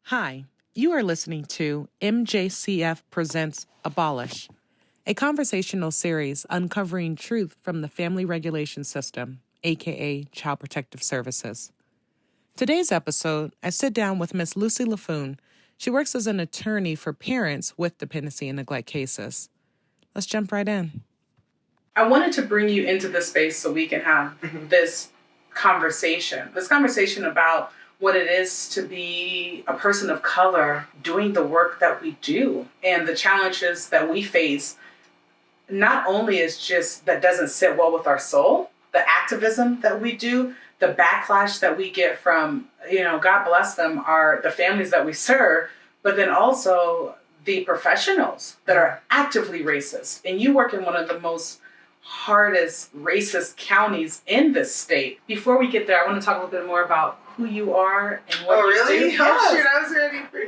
Hi, you are listening to MJCF Presents Abolish, a conversational series uncovering truth from the family regulation system, aka Child Protective Services. Today's episode, I sit down with Ms. Lucy Laffoon. She works as an attorney for parents with dependency and neglect cases. Let's jump right in. I wanted to bring you into this space so we can have this conversation about what it is to be a person of color doing the work that we do and the challenges that we face. Not only is just that doesn't sit well with our soul, the activism that we do, the backlash that we get from, God bless them, are the families that we serve, but then also the professionals that are actively racist. And you work in one of the most hardest racist counties in this state. Before we get there, I want to talk a little bit more about who you are and what you do. Yes. Oh, shoot, I was ready for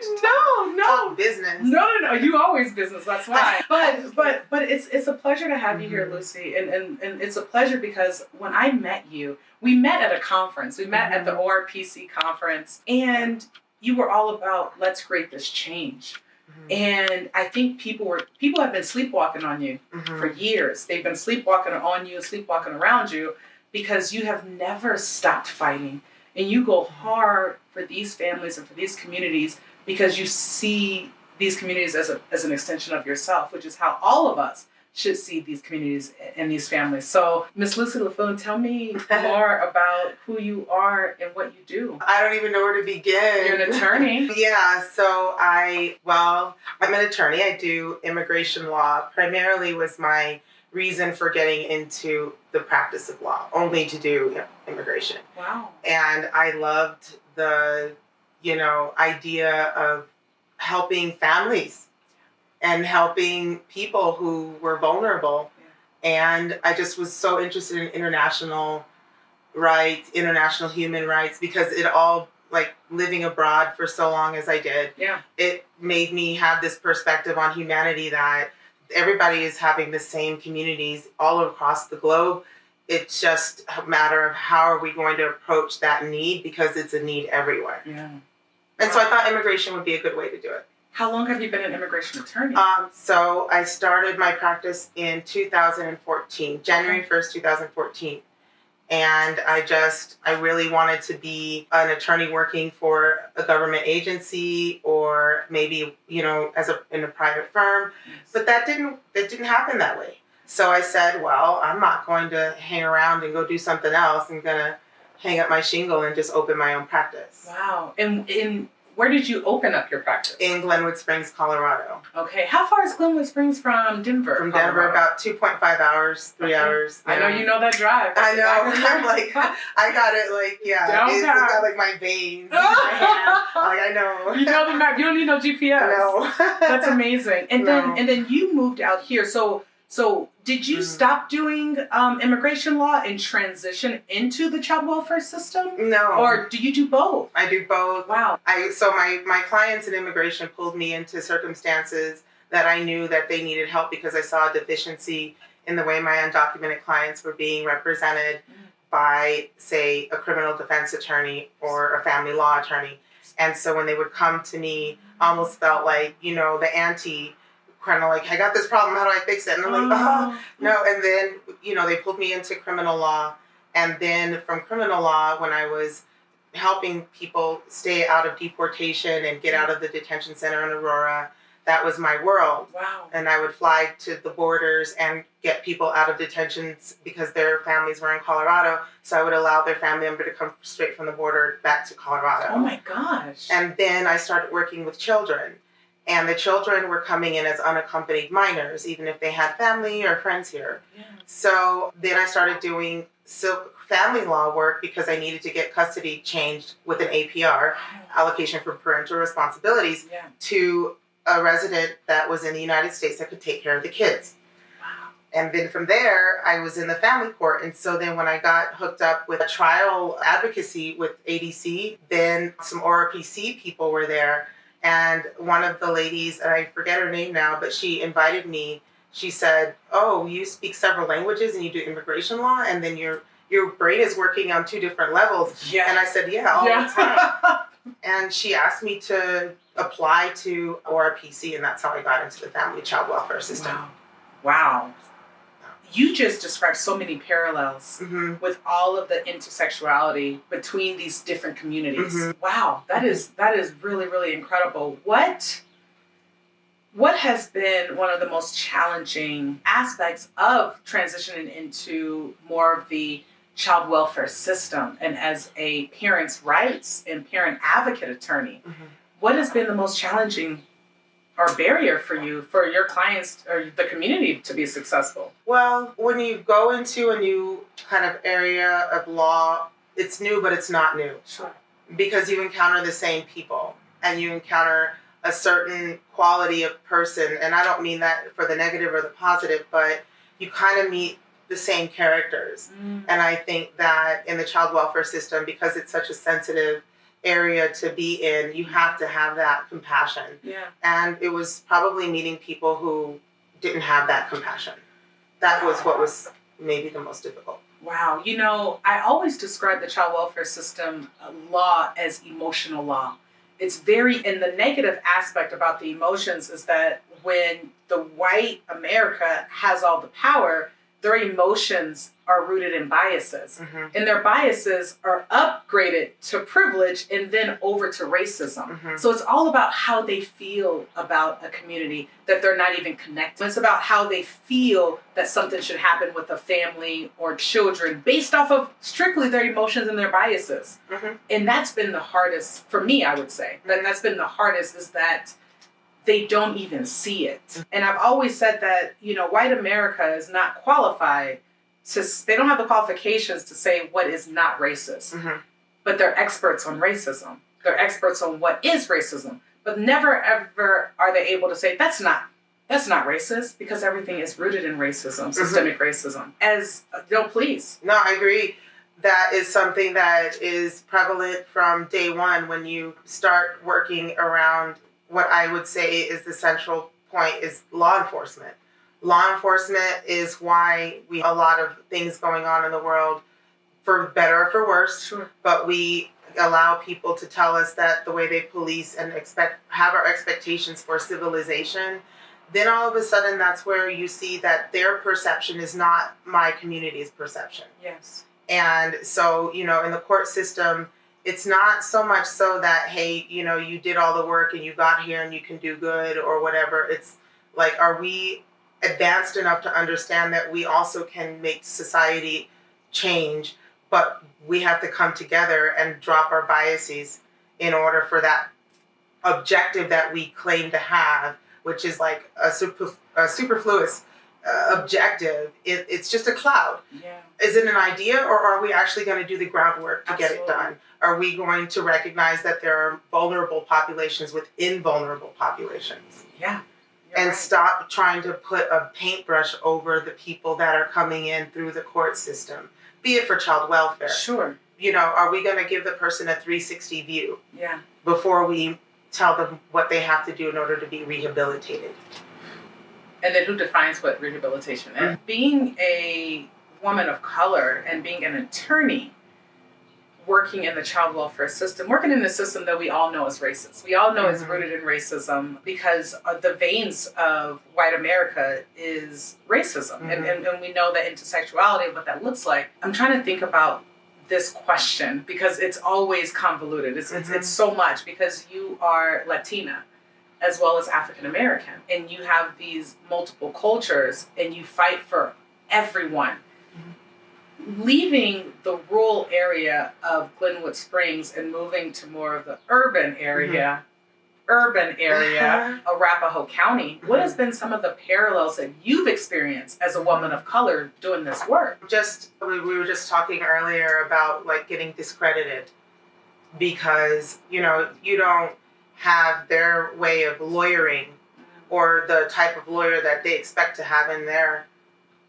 No. talk business. No. You always business, that's why. But it's a pleasure to have you here, Lucy. And it's a pleasure because when I met you, we met at a conference. We met at the ORPC conference, and you were all about, let's create this change. And I think people have been sleepwalking on you for years. They've been sleepwalking on you, sleepwalking around you, because you have never stopped fighting. And you go hard for these families and for these communities because you see these communities as an extension of yourself, which is how all of us should see these communities and these families. So, Ms. Lucy Laffoon, tell me more about who you are and what you do. I don't even know where to begin. You're an attorney. Yeah, so I'm an attorney. I do immigration law. Primarily was my reason for getting into the practice of law, only to do immigration. Wow. And I loved the, idea of helping families and helping people who were vulnerable. Yeah. And I just was so interested in international rights, international human rights, because it all, like living abroad for so long as I did, it made me have this perspective on humanity that everybody is having the same communities all across the globe. It's just a matter of how are we going to approach that need, because it's a need everywhere. Yeah. And so I thought immigration would be a good way to do it. How long have you been an immigration attorney? So I started my practice in 2014, January 1st, 2014. And I really wanted to be an attorney working for a government agency or maybe, in a private firm. Yes. But that didn't happen that way. So I said, well, I'm not going to hang around and go do something else. I'm going to hang up my shingle and just open my own practice. Wow. And where did you open up your practice? In Glenwood Springs, Colorado. Okay. How far is Glenwood Springs from Denver? From Denver, about 2.5 hours, 3 hours. I know you know that drive. I know. I'm like, I got it downtown. It's got like my veins. I know. You know the map. You don't need no GPS. No. That's amazing. And then you moved out here. So did you stop doing immigration law and transition into the child welfare system? No. Or do you do both? I do both. Wow. So my clients in immigration pulled me into circumstances that I knew that they needed help because I saw a deficiency in the way my undocumented clients were being represented by, say, a criminal defense attorney or a family law attorney. And so when they would come to me, I almost felt like, the auntie, kind of like, I got this problem, how do I fix it? And I'm like, no. And then, they pulled me into criminal law. And then from criminal law, when I was helping people stay out of deportation and get out of the detention center in Aurora, that was my world. Wow. And I would fly to the borders and get people out of detentions because their families were in Colorado. So I would allow their family member to come straight from the border back to Colorado. Oh my gosh. And then I started working with children. And the children were coming in as unaccompanied minors, even if they had family or friends here. Yeah. So then I started doing family law work because I needed to get custody changed with an APR, allocation for parental responsibilities, to a resident that was in the United States that could take care of the kids. Wow. And then from there, I was in the family court. And so then when I got hooked up with trial advocacy with ADC, then some ORPC people were there. And one of the ladies, and I forget her name now, but she invited me. She said, oh, you speak several languages and you do immigration law, and then your brain is working on two different levels. Yeah. And I said, yeah, all the time. And And she asked me to apply to ORPC, and that's how I got into the family child welfare system. Wow. You just described so many parallels with all of the intersectionality between these different communities. Wow, that is really, really incredible. What has been one of the most challenging aspects of transitioning into more of the child welfare system, and as a parent's rights and parent advocate attorney, what has been the most challenging or barrier for you, for your clients or the community to be successful? Well, when you go into a new kind of area of law, it's new, but it's not new. Sure. Because you encounter the same people and you encounter a certain quality of person. And I don't mean that for the negative or the positive, but you kind of meet the same characters. And I think that in the child welfare system, because it's such a sensitive area to be in, you have to have that compassion. Yeah. And it was probably meeting people who didn't have that compassion. That was what was maybe the most difficult. Wow. You know, I always describe the child welfare system law as emotional law. It's very, and the negative aspect about the emotions is that when the white America has all the power, their emotions are rooted in biases. And their biases are upgraded to privilege and then over to racism. So it's all about how they feel about a community that they're not even connected. It's about how they feel that something should happen with a family or children based off of strictly their emotions and their biases. And that's been the hardest, for me, I would say. That's been the hardest, is that they don't even see it. And I've always said that, you know, white America is not qualified they don't have the qualifications to say what is not racist. But they're experts on racism. They're experts on what is racism. But never ever are they able to say, that's not racist, because everything is rooted in racism, systemic racism. Please. No, I agree. That is something that is prevalent from day one when you start working around what I would say is the central point is law enforcement. Law enforcement is why we have a lot of things going on in the world, for better or for worse. But we allow people to tell us that the way they police and have our expectations for civilization, then all of a sudden that's where you see that their perception is not my community's perception. Yes. And so, you know, in the court system, it's not so much so that, hey, you know, you did all the work and you got here and you can do good or whatever. It's like, are we advanced enough to understand that we also can make society change, but we have to come together and drop our biases in order for that objective that we claim to have, which is like a superfluous objective. It's just a cloud. Yeah. Is it an idea, or are we actually going to do the groundwork to get it done? Are we going to recognize that there are vulnerable populations within vulnerable populations? Yeah. And stop trying to put a paintbrush over the people that are coming in through the court system, be it for child welfare. Sure. You know, are we going to give the person a 360 view before we tell them what they have to do in order to be rehabilitated? And then who defines what rehabilitation is? Being a woman of color and being an attorney working in the child welfare system, working in the system that we all know is racist. We all know it's rooted in racism because the veins of white America is racism. And we know that intersectionality, what that looks like. I'm trying to think about this question because it's always convoluted. It's so much because you are Latina as well as African American, and you have these multiple cultures and you fight for everyone. Leaving the rural area of Glenwood Springs and moving to more of the urban area, Arapahoe County, what has been some of the parallels that you've experienced as a woman of color doing this work? We were just talking earlier about like getting discredited because, you know, you don't have their way of lawyering or the type of lawyer that they expect to have in their,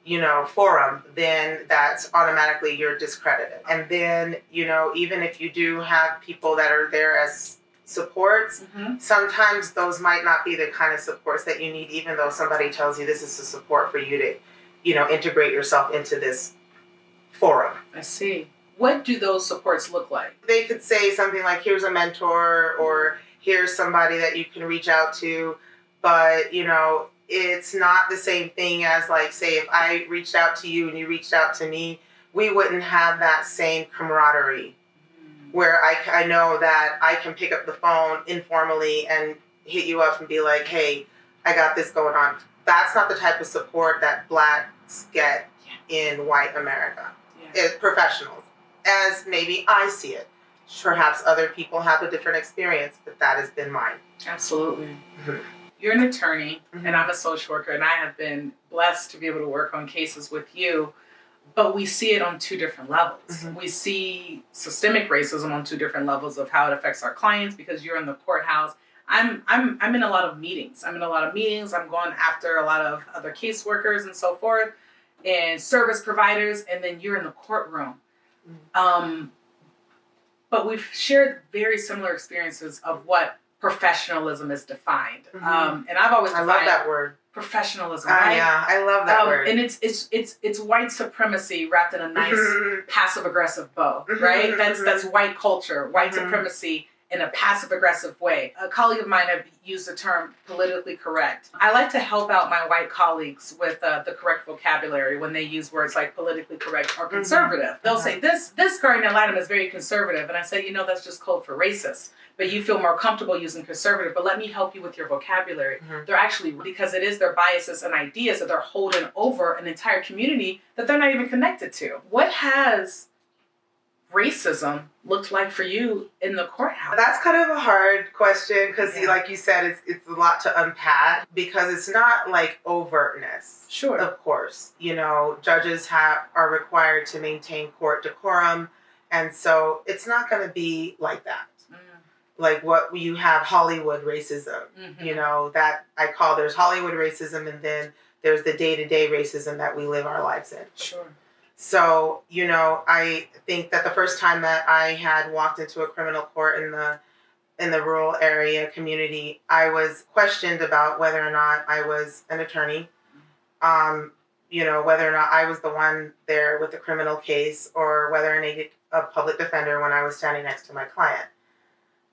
you know, forum, then that's automatically you're discredited. And then, you know, even if you do have people that are there as supports, sometimes those might not be the kind of supports that you need, even though somebody tells you this is a support for you to, you know, integrate yourself into this forum. I see. What do those supports look like? They could say something like, here's a mentor, or here's somebody that you can reach out to. But, it's not the same thing as, like, say, if I reached out to you and you reached out to me, we wouldn't have that same camaraderie where I know that I can pick up the phone informally and hit you up and be like, hey, I got this going on. That's not the type of support that Blacks get in white America. Professionals, as maybe I see it. Perhaps other people have a different experience, but that has been mine. Absolutely. Mm-hmm. You're an attorney, and I'm a social worker, and I have been blessed to be able to work on cases with you, but we see it on two different levels. Mm-hmm. We see systemic racism on two different levels of how it affects our clients, because you're in the courthouse. I'm in a lot of meetings. I'm going after a lot of other caseworkers and so forth, and service providers, and then you're in the courtroom. Mm-hmm. But we've shared very similar experiences of what professionalism is defined. Mm-hmm. And I've always defined, I love that word. Professionalism, right? Yeah, I love that word. And it's white supremacy wrapped in a nice passive aggressive bow, right? That's white culture, white supremacy in a passive aggressive way. A colleague of mine have used the term politically correct. I like to help out my white colleagues with the correct vocabulary when they use words like politically correct or conservative. They'll say this guardian ad litem is very conservative, and I say, that's just code for racist. But you feel more comfortable using conservative, but let me help you with your vocabulary. Mm-hmm. They're actually, because it is their biases and ideas that they're holding over an entire community that they're not even connected to. What has racism looked like for you in the courthouse? That's kind of a hard question because, like you said, it's a lot to unpack because it's not like overtness. Sure. Of course. Judges are required to maintain court decorum, and so it's not going to be like that. Like what you have Hollywood racism, that I call, there's Hollywood racism, and then there's the day-to-day racism that we live our lives in. Sure. So, I think that the first time that I had walked into a criminal court in the rural area community, I was questioned about whether or not I was an attorney, whether or not I was the one there with the criminal case, or whether I needed a public defender when I was standing next to my client.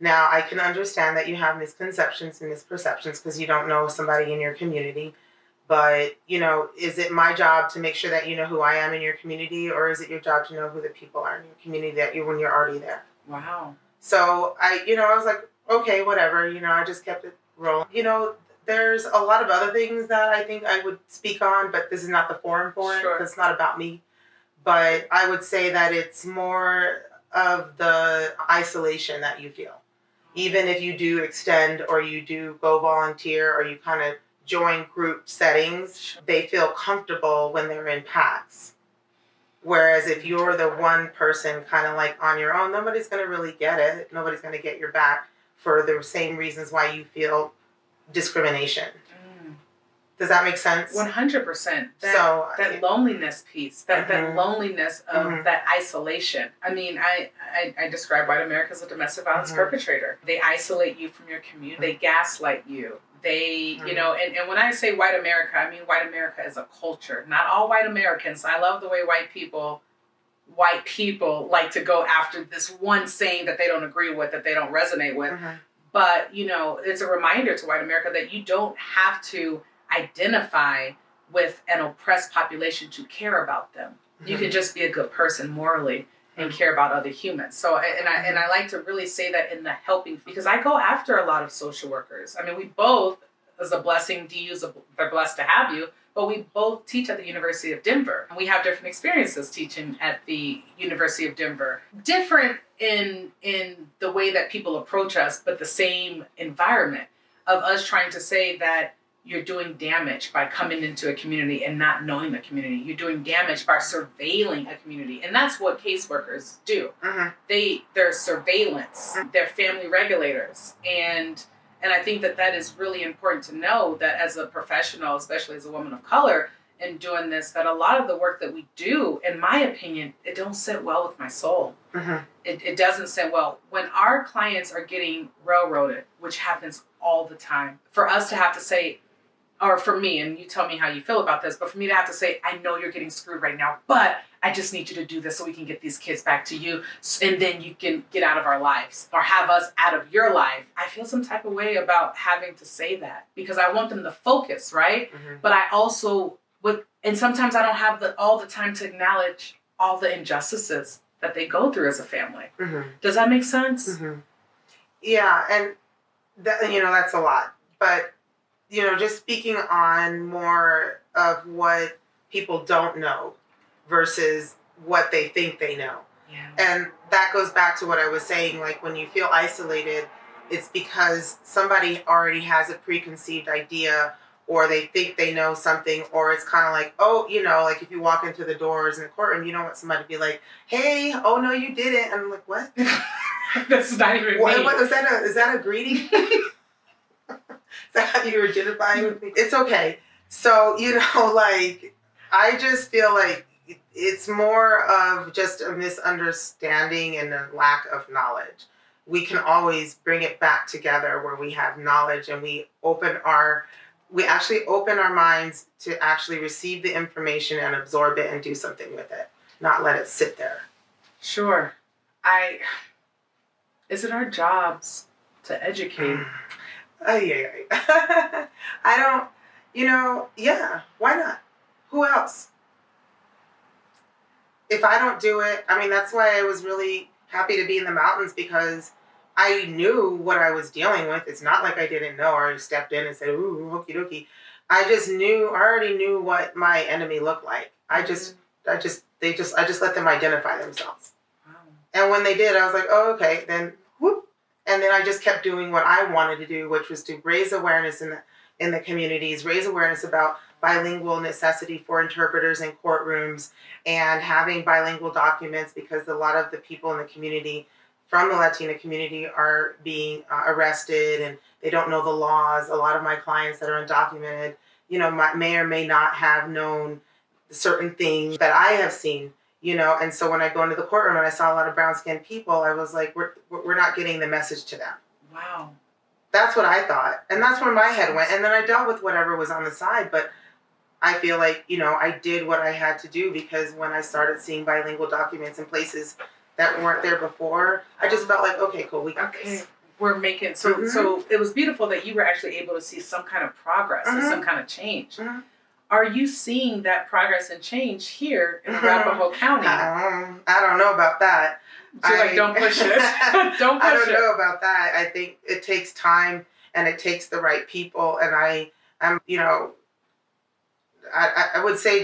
Now, I can understand that you have misconceptions and misperceptions because you don't know somebody in your community. But, is it my job to make sure that you know who I am in your community, or is it your job to know who the people are in your community when you're already there? Wow. So I was like, okay, whatever. I just kept it rolling. There's a lot of other things that I think I would speak on, but this is not the forum for it because it's not about me. But I would say that it's more of the isolation that you feel. Even if you do extend or you do go volunteer or you kind of join group settings, they feel comfortable when they're in packs. Whereas if you're the one person kind of like on your own, nobody's going to really get it. Nobody's going to get your back for the same reasons why you feel discrimination. Does that make sense? 100%. That loneliness piece, that loneliness of that isolation. I mean, I describe white America as a domestic violence perpetrator. They isolate you from your community. They gaslight you. They, and when I say white America, I mean white America as a culture. Not all white Americans. I love the way white people like to go after this one saying that they don't agree with, that they don't resonate with. But, it's a reminder to white America that you don't have to identify with an oppressed population to care about them. You can just be a good person morally and care about other humans. So, and I like to really say that in the helping, because I go after a lot of social workers. I mean, we both, as a blessing, they're blessed to have you, but we both teach at the University of Denver. And we have different experiences teaching at the University of Denver. Different in the way that people approach us, but the same environment of us trying to say that you're doing damage by coming into a community and not knowing the community. You're doing damage by surveilling a community. And that's what caseworkers do. They're surveillance. They're family regulators. And I think that is really important to know that as a professional, especially as a woman of color, in doing this, that a lot of the work that we do, in my opinion, it don't sit well with my soul. It doesn't sit well. When our clients are getting railroaded, which happens all the time, for us to have to say, or for me, and you tell me how you feel about this, but for me to have to say, I know you're getting screwed right now, but I just need you to do this so we can get these kids back to you, and then you can get out of our lives or have us out of your life. I feel some type of way about having to say that because I want them to focus, right? Mm-hmm. But I also and sometimes I don't have all the time to acknowledge all the injustices that they go through as a family. Mm-hmm. Does that make sense? Mm-hmm. Yeah, and that's a lot. But, just speaking on more of what people don't know versus what they think they know. Yeah. And that goes back to what I was saying, like when you feel isolated, it's because somebody already has a preconceived idea or they think they know something, or it's kind of like, oh, like if you walk into the doors in the courtroom, you don't want somebody to be like, hey, oh no, you didn't. And I'm like, what? That's not even me. What is that a greeting? Is that how you identify with me? It's okay. So, like, I just feel like it's more of just a misunderstanding and a lack of knowledge. We can always bring it back together where we have knowledge and we actually open our minds to actually receive the information and absorb it and do something with it, not let it sit there. Sure. Is it our jobs to educate? I don't, yeah, why not? Who else? If I don't do it, that's why I was really happy to be in the mountains because I knew what I was dealing with. It's not like I didn't know or I stepped in and said, ooh, okie dokie. I already knew what my enemy looked like. I just let them identify themselves. Wow. And when they did, I was like, oh, okay, then whoop. And then I just kept doing what I wanted to do, which was to raise awareness in the communities, raise awareness about bilingual necessity for interpreters in courtrooms and having bilingual documents because a lot of the people in the community from the Latina community are being arrested and they don't know the laws. A lot of my clients that are undocumented, may or may not have known certain things that I have seen, and so when I go into the courtroom and I saw a lot of brown-skinned people, I was like, we're not getting the message to them. Wow. That's what I thought. And that's where my head went. And then I dealt with whatever was on the side, but I feel like, I did what I had to do because when I started seeing bilingual documents in places that weren't there before, I just felt like, okay, cool, we got this. We're making, so it was beautiful that you were actually able to see some kind of progress and some kind of change. Mm-hmm. Are you seeing that progress and change here in Arapahoe County? I don't know about that. So don't push it. Don't push it. I don't know about that. I think it takes time and it takes the right people. And I would say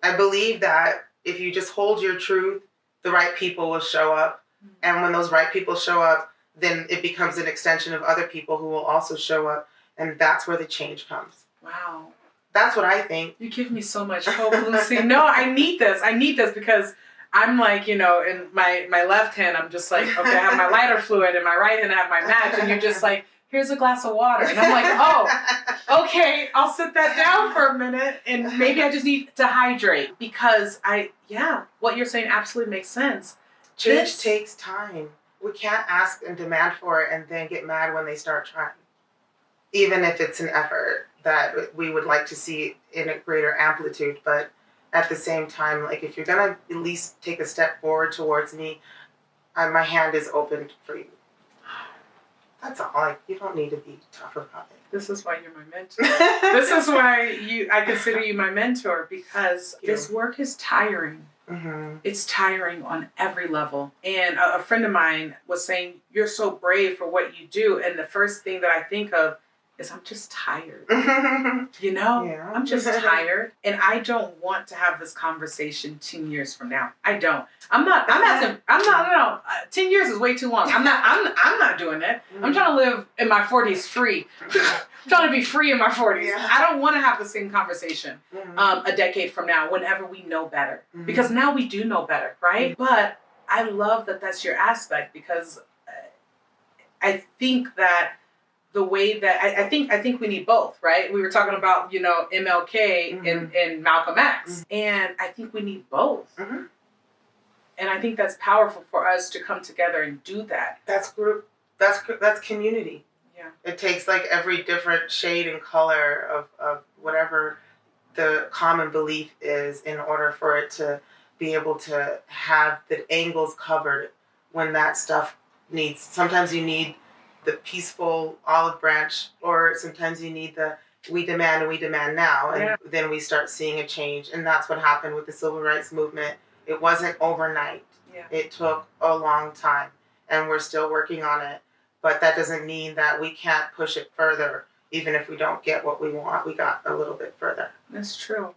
I believe that if you just hold your truth, the right people will show up. Mm-hmm. And when those right people show up, then it becomes an extension of other people who will also show up. And that's where the change comes. Wow. That's what I think. You give me so much hope, Lucy. No, I need this because I'm like, in my left hand, I'm just like, okay, I have my lighter fluid. In my right hand, I have my match. And you're just like, here's a glass of water. And I'm like, oh, okay, I'll sit that down for a minute. And maybe I just need to hydrate because what you're saying absolutely makes sense. Change takes time. We can't ask and demand for it and then get mad when they start trying. Even if it's an effort that we would like to see in a greater amplitude. But at the same time, like if you're going to at least take a step forward towards me, my hand is open for you. That's all. Like, you don't need to be tough about it. This is why you're my mentor. This is why I consider you my mentor because this work is tiring. Mm-hmm. It's tiring on every level. And a friend of mine was saying, you're so brave for what you do. And the first thing that I think of is I'm just tired. Yeah. I'm just tired. And I don't want to have this conversation 10 years from now. I don't. No. 10 years is way too long. I'm not doing it. Mm-hmm. I'm trying to live in my 40s free. I'm trying to be free in my 40s. Yeah. I don't want to have the same conversation a decade from now whenever we know better. Mm-hmm. Because now we do know better, right? Mm-hmm. But I love that that's your aspect because I think that the way that I think we need both, right? We were talking about, MLK mm-hmm. and Malcolm X. Mm-hmm. And I think we need both. Mm-hmm. And I think that's powerful for us to come together and do that. That's group. That's community. Yeah. It takes like every different shade and color of whatever the common belief is in order for it to be able to have the angles covered when that stuff needs. Sometimes you need the peaceful olive branch, or sometimes you need the we demand and we demand now, and then we start seeing a change. And that's what happened with the civil rights movement. It wasn't overnight. It took a long time, and we're still working on it. But that doesn't mean that we can't push it further, even if we don't get what we want. We got a little bit further. That's true.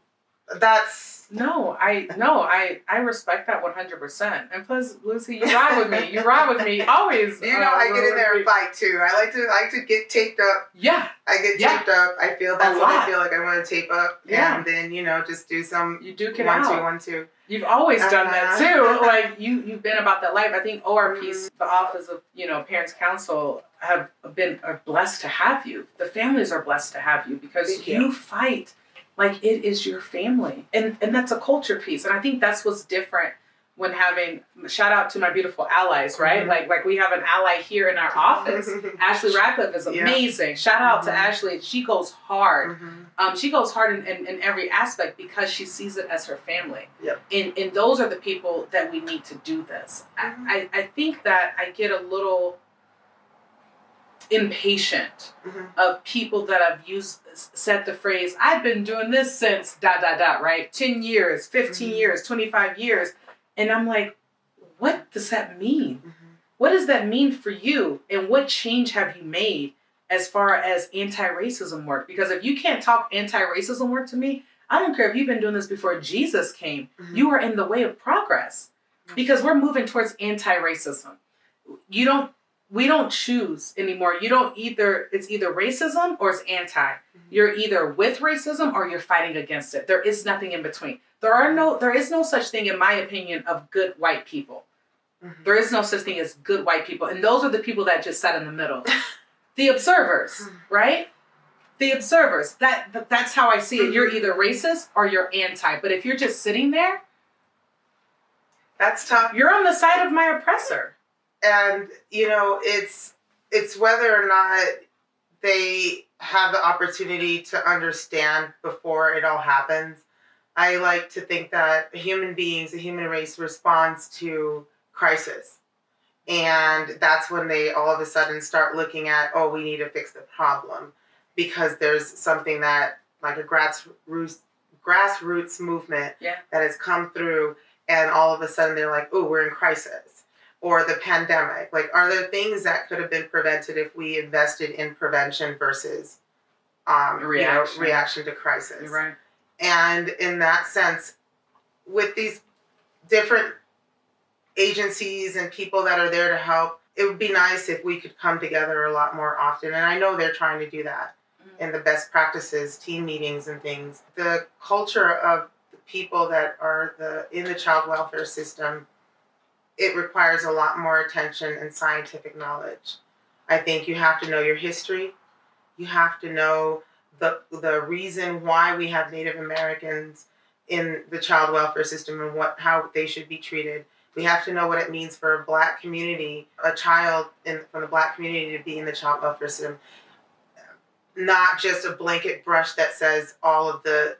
That's I respect that 100%. And plus, Lucy, you ride with me. You ride with me always. I get in there and fight too. I like to get taped up. Yeah. I get taped up. I feel that's what I feel like. I want to tape up. Yeah. And then just do some. You duke it 1, out. 2, 1, 2. You've always done that too. Like you've been about that life. I think ORP's, the Office of Parents Council, are blessed to have you. The families are blessed to have you because you fight like it is your family. And that's a culture piece. And I think that's what's different when having, shout out to my beautiful allies, right? Mm-hmm. Like we have an ally here in our office. Ashley Radcliffe is amazing. Yeah. Shout out to Ashley. She goes hard. Mm-hmm. She goes hard in every aspect because she sees it as her family. Yep. And those are the people that we need to do this. Mm-hmm. I think that I get a little impatient of people that have said the phrase, I've been doing this since ... right? 10 years, 15 years, 25 years. And I'm like, what does that mean? What does that mean for you? And what change have you made as far as anti-racism work? Because if you can't talk anti-racism work to me, I don't care if you've been doing this before Jesus came. You are in the way of progress because we're moving towards anti-racism. We don't choose anymore. It's either racism or it's anti. You're either with racism or you're fighting against it. There is nothing in between. There is no such thing, in my opinion, of good white people. There is no such thing as good white people. And those are the people that just sat in the middle. The observers, right? The observers. That's how I see it. You're either racist or you're anti. But if you're just sitting there, that's tough. You're on the side of my oppressor. And, it's whether or not they have the opportunity to understand before it all happens. I like to think that human beings, the human race, responds to crisis. And that's when they all of a sudden start looking at, we need to fix the problem. Because there's something that, like a grassroots movement that has come through, and all of a sudden they're like, we're in crisis. Or the pandemic. Like, are there things that could have been prevented if we invested in prevention versus reaction to crisis? You're right. And in that sense, with these different agencies and people that are there to help, it would be nice if we could come together a lot more often. And I know they're trying to do that in the best practices, team meetings and things. The culture of the people that are in the child welfare system, it requires a lot more attention and scientific knowledge. I think you have to know your history. You have to know the reason why we have Native Americans in the child welfare system and how they should be treated. We have to know what it means for a Black community, a child from the Black community to be in the child welfare system. Not just a blanket brush that says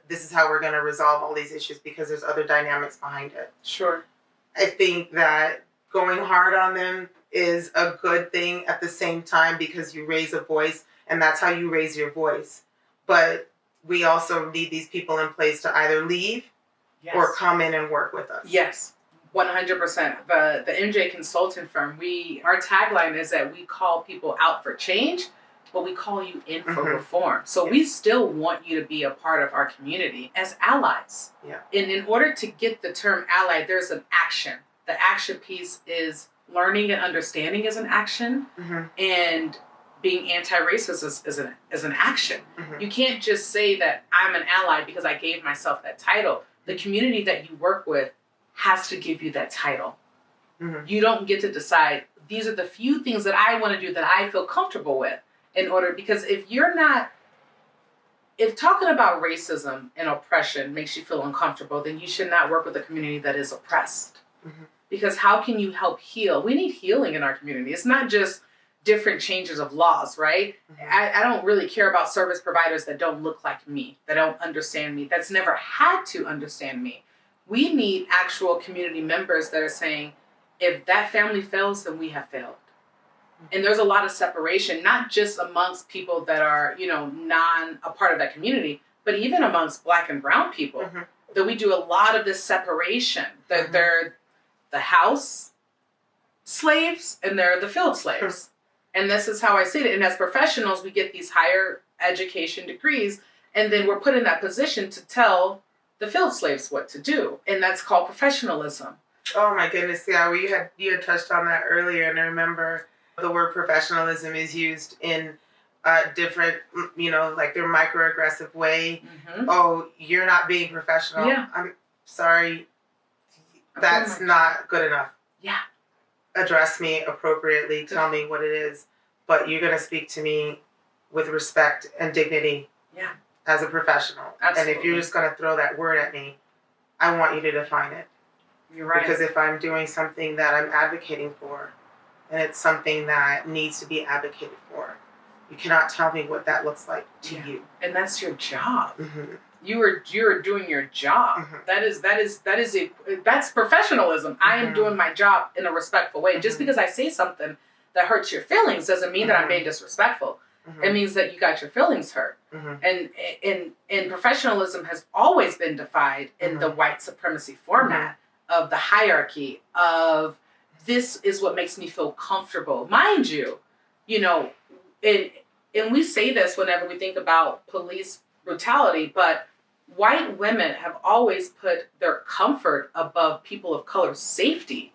this is how we're going to resolve all these issues, because there's other dynamics behind it. Sure. I think that going hard on them is a good thing at the same time, because you raise a voice, and that's how you raise your voice. But we also need these people in place to either leave or come in and work with us. Yes, 100%. The MJ consulting firm, our tagline is that we call people out for change, but we call you in for reform. So we still want you to be a part of our community as allies. Yeah. And in order to get the term ally, there's an action. The action piece is learning and understanding is an action, and being anti-racist is an action. You can't just say that I'm an ally because I gave myself that title. The community that you work with has to give you that title. You don't get to decide, these are the few things that I want to do that I feel comfortable with. Because if talking about racism and oppression makes you feel uncomfortable, then you should not work with a community that is oppressed. Because how can you help heal? We need healing in our community. It's not just different changes of laws, right? I don't really care about service providers that don't look like me, that don't understand me, that's never had to understand me. We need actual community members that are saying, if that family fails, then we have failed. And there's a lot of separation, not just amongst people that are, a part of that community, but even amongst Black and brown people, that we do a lot of this separation. That they're the house slaves and they're the field slaves. And this is how I see it. And as professionals, we get these higher education degrees, and then we're put in that position to tell the field slaves what to do. And that's called professionalism. Oh my goodness, yeah, you had touched on that earlier, and I remember the word professionalism is used in different, like their microaggressive way. Oh, you're not being professional. Yeah. I'm sorry. That's not good enough. Yeah. Address me appropriately. Tell me what it is. But you're going to speak to me with respect and dignity. Yeah. As a professional. Absolutely. And if you're just going to throw that word at me, I want you to define it. You're right. Because if I'm doing something that I'm advocating for, and it's something that needs to be advocated for, you cannot tell me what that looks like to you. And that's your job. You are doing your job. That's professionalism. I am doing my job in a respectful way. Just because I say something that hurts your feelings doesn't mean that I'm being disrespectful. It means that you got your feelings hurt. And professionalism has always been defined in the white supremacy format of the hierarchy of this is what makes me feel comfortable. Mind you, and we say this whenever we think about police brutality, but white women have always put their comfort above people of color's safety.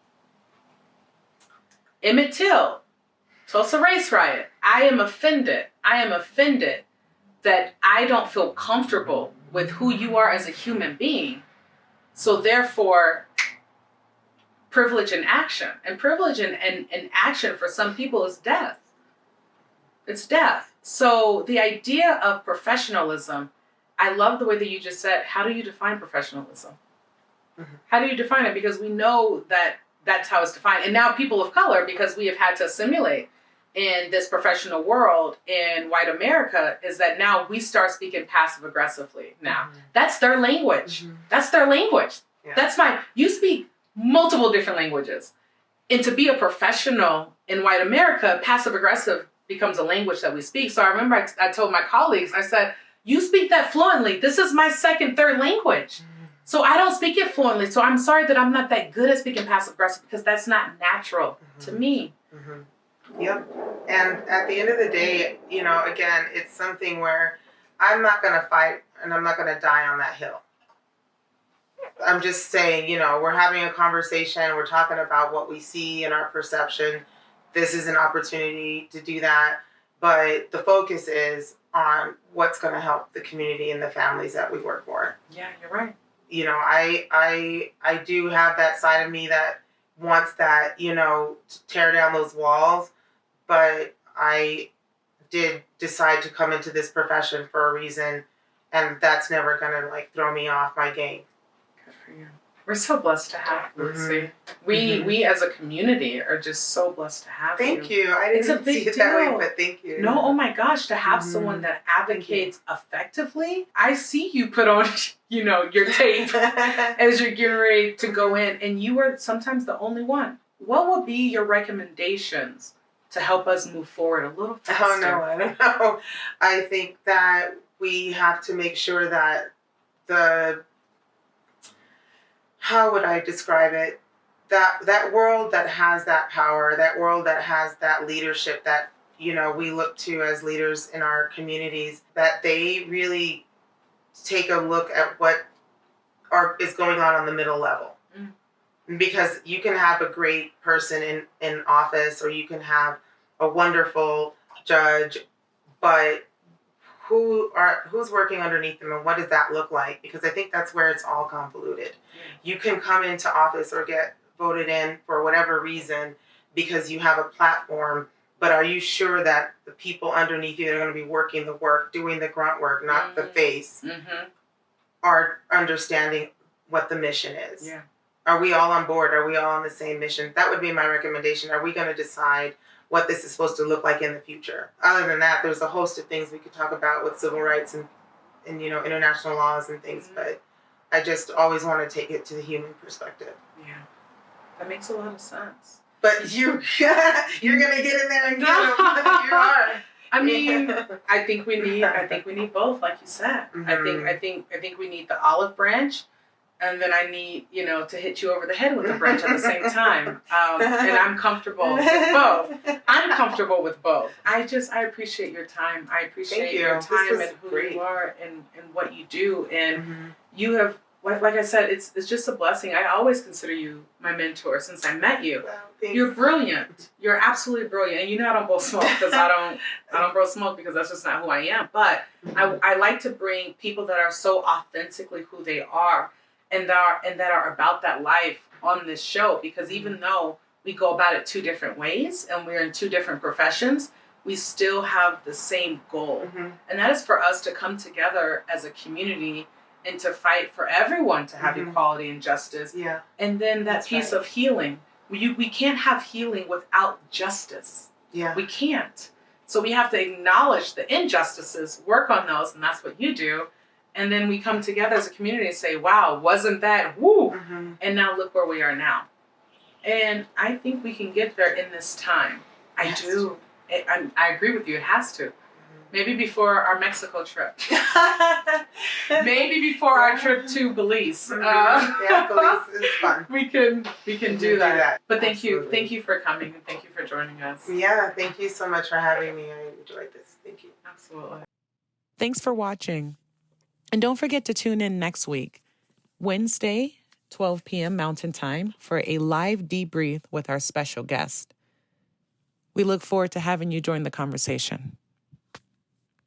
Emmett Till, Tulsa Race Riot. I am offended that I don't feel comfortable with who you are as a human being. So therefore, privilege and action. And privilege and action for some people is death. It's death. So the idea of professionalism, I love the way that you just said, how do you define professionalism? How do you define it? Because we know that that's how it's defined. And now people of color, because we have had to assimilate in this professional world in white America, is that now we start speaking passive aggressively now. That's their language. That's their language. Yeah. You speak multiple different languages. And to be a professional in white America, passive aggressive becomes a language that we speak. So I remember I told my colleagues, I said, you speak that fluently. This is my second, third language. So I don't speak it fluently. So I'm sorry that I'm not that good at speaking passive aggressive because that's not natural to me. Yep. And at the end of the day, again, it's something where I'm not going to fight and I'm not going to die on that hill. I'm just saying, we're having a conversation. We're talking about what we see in our perception. This is an opportunity to do that. But the focus is on what's going to help the community and the families that we work for. Yeah, you're right. I do have that side of me that wants that, to tear down those walls. But I did decide to come into this profession for a reason. And that's never going to throw me off my game. Good for you. We're so blessed to have you, Lucy. We as a community are just so blessed to have you. Thank you. I didn't see it that way, but thank you. No, oh my gosh, to have someone that advocates effectively. I see you put on, your tape as you're getting ready to go in, and you are sometimes the only one. What would be your recommendations to help us move forward a little faster? Oh, no, I don't know. I think that we have to make sure that how would I describe it? That world that has that power, that world that has that leadership that, we look to as leaders in our communities, that they really take a look at what is going on the middle level. Because you can have a great person in office, or you can have a wonderful judge, but who's working underneath them, and what does that look like? Because I think that's where it's all convoluted. You can come into office or get voted in for whatever reason because you have a platform, but are you sure that the people underneath you that are going to be working the work, doing the grunt work, not the face, are understanding what the mission is? Yeah. Are we all on board? Are we all on the same mission? That would be my recommendation. Are we going to decide what this is supposed to look like in the future? Other than that, there's a host of things we could talk about with civil rights and international laws and things. But I just always want to take it to the human perspective. Yeah, that makes a lot of sense. But you're gonna get in there and get them. You are. I mean, I think we need both, like you said. Mm-hmm. I think we need the olive branch, and then I need, to hit you over the head with the branch at the same time. And I'm comfortable with both. I'm comfortable with both. I appreciate your time. I appreciate your time and who you are and what you do. And you have, like I said, it's just a blessing. I always consider you my mentor since I met you. Well, you're brilliant. You're absolutely brilliant. And I don't blow smoke because I don't blow smoke because that's just not who I am. But I like to bring people that are so authentically who they are and that are about that life on this show, because even though we go about it two different ways and we're in two different professions, we still have the same goal. And that is for us to come together as a community and to fight for everyone to have equality and justice. Yeah. And then that piece of healing. We can't have healing without justice. Yeah. We can't. So we have to acknowledge the injustices, work on those, and that's what you do. And then we come together as a community and say, wow, wasn't that woo? And now look where we are now. And I think we can get there in this time. I do. I agree with you. It has to. Maybe before our Mexico trip. Maybe before our trip to Belize. Yeah, Belize is fun. We can do that. But thank you for coming, and thank you for joining us. Yeah, thank you so much for having me. I enjoyed this. Thank you. Absolutely. Thanks for watching. And don't forget to tune in next week, Wednesday, 12 p.m. Mountain Time, for a live debrief with our special guest. We look forward to having you join the conversation.